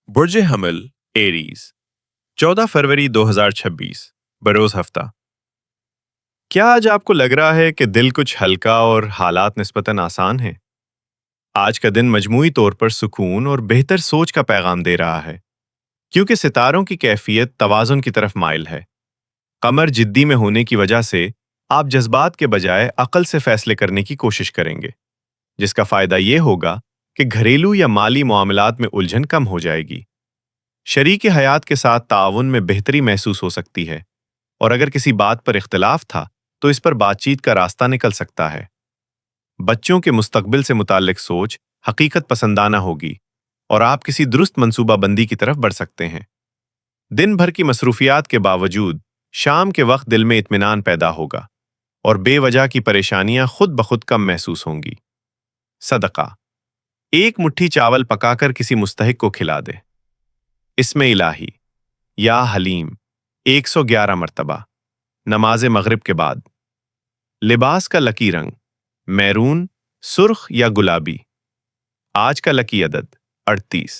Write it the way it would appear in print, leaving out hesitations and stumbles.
برج حمل ایریز 14 فروری 2026 بروز ہفتہ۔ کیا آج آپ کو لگ رہا ہے کہ دل کچھ ہلکا اور حالات نسبتاً آسان ہیں؟ آج کا دن مجموعی طور پر سکون اور بہتر سوچ کا پیغام دے رہا ہے، کیونکہ ستاروں کی کیفیت توازن کی طرف مائل ہے۔ قمر جدی میں ہونے کی وجہ سے آپ جذبات کے بجائے عقل سے فیصلے کرنے کی کوشش کریں گے، جس کا فائدہ یہ ہوگا کہ گھریلو یا مالی معاملات میں الجھن کم ہو جائے گی۔ شریک حیات کے ساتھ تعاون میں بہتری محسوس ہو سکتی ہے، اور اگر کسی بات پر اختلاف تھا تو اس پر بات چیت کا راستہ نکل سکتا ہے۔ بچوں کے مستقبل سے متعلق سوچ حقیقت پسندانہ ہوگی، اور آپ کسی درست منصوبہ بندی کی طرف بڑھ سکتے ہیں۔ دن بھر کی مصروفیات کے باوجود شام کے وقت دل میں اطمینان پیدا ہوگا، اور بے وجہ کی پریشانیاں خود بخود کم محسوس ہوں گی۔ صدقہ: ایک مٹھی چاول پکا کر کسی مستحق کو کھلا دے۔ اسم الہی: یا حلیم 111 مرتبہ، نماز مغرب کے بعد۔ لباس کا لکی رنگ: میرون، سرخ یا گلابی۔ آج کا لکی عدد 38۔